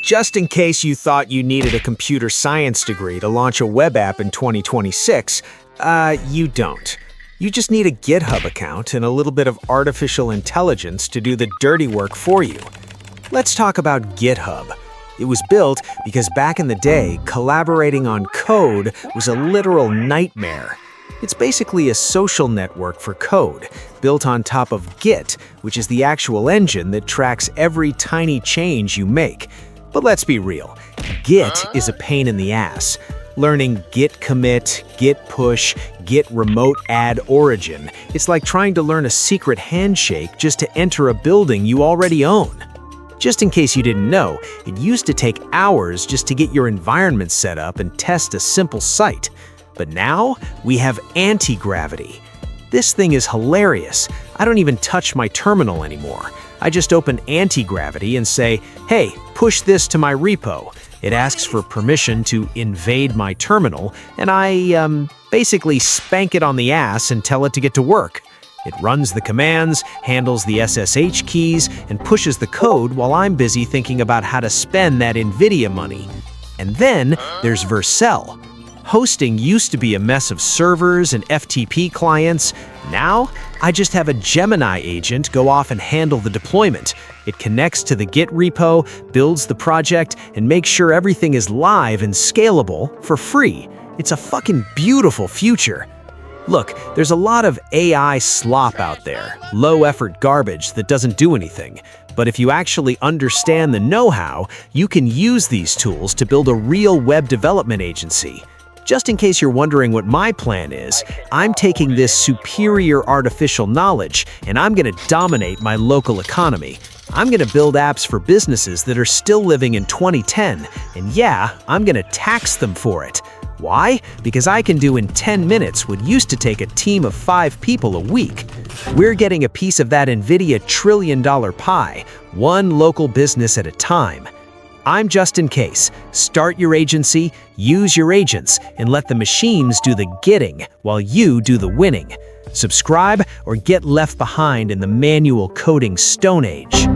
Just in case you thought you needed a computer science degree to launch a web app in 2026, you don't. You just need a GitHub account and a little bit of artificial intelligence to do the dirty work for you. Let's talk about GitHub. It was built because back in the day, collaborating on code was a literal nightmare. It's basically a social network for code, built on top of Git, which is the actual engine that tracks every tiny change you make. But let's be real, Git is a pain in the ass. Learning git commit, git push, git remote add origin, it's like trying to learn a secret handshake just to enter a building you already own. Just in case you didn't know, it used to take hours just to get your environment set up and test a simple site. But now, we have anti-gravity. This thing is hilarious. I don't even touch my terminal anymore. I just open anti-gravity and say, hey, push this to my repo. It asks for permission to invade my terminal, and I basically spank it on the ass and tell it to get to work. It runs the commands, handles the SSH keys, and pushes the code while I'm busy thinking about how to spend that NVIDIA money. And then there's Vercel. Hosting used to be a mess of servers and FTP clients. Now, I just have a Gemini agent go off and handle the deployment. It connects to the Git repo, builds the project, and makes sure everything is live and scalable for free. It's a fucking beautiful future. Look, there's a lot of AI slop out there, low-effort garbage that doesn't do anything. But if you actually understand the know-how, you can use these tools to build a real web development agency. Just in case you're wondering what my plan is, I'm taking this superior artificial knowledge and I'm going to dominate my local economy. I'm going to build apps for businesses that are still living in 2010, and yeah, I'm going to tax them for it. Why? Because I can do in 10 minutes what used to take a team of 5 people a week. We're getting a piece of that NVIDIA trillion-dollar pie, one local business at a time. I'm Justin Case. Start your agency, use your agents, and let the machines do the getting while you do the winning. Subscribe or get left behind in the manual coding Stone Age.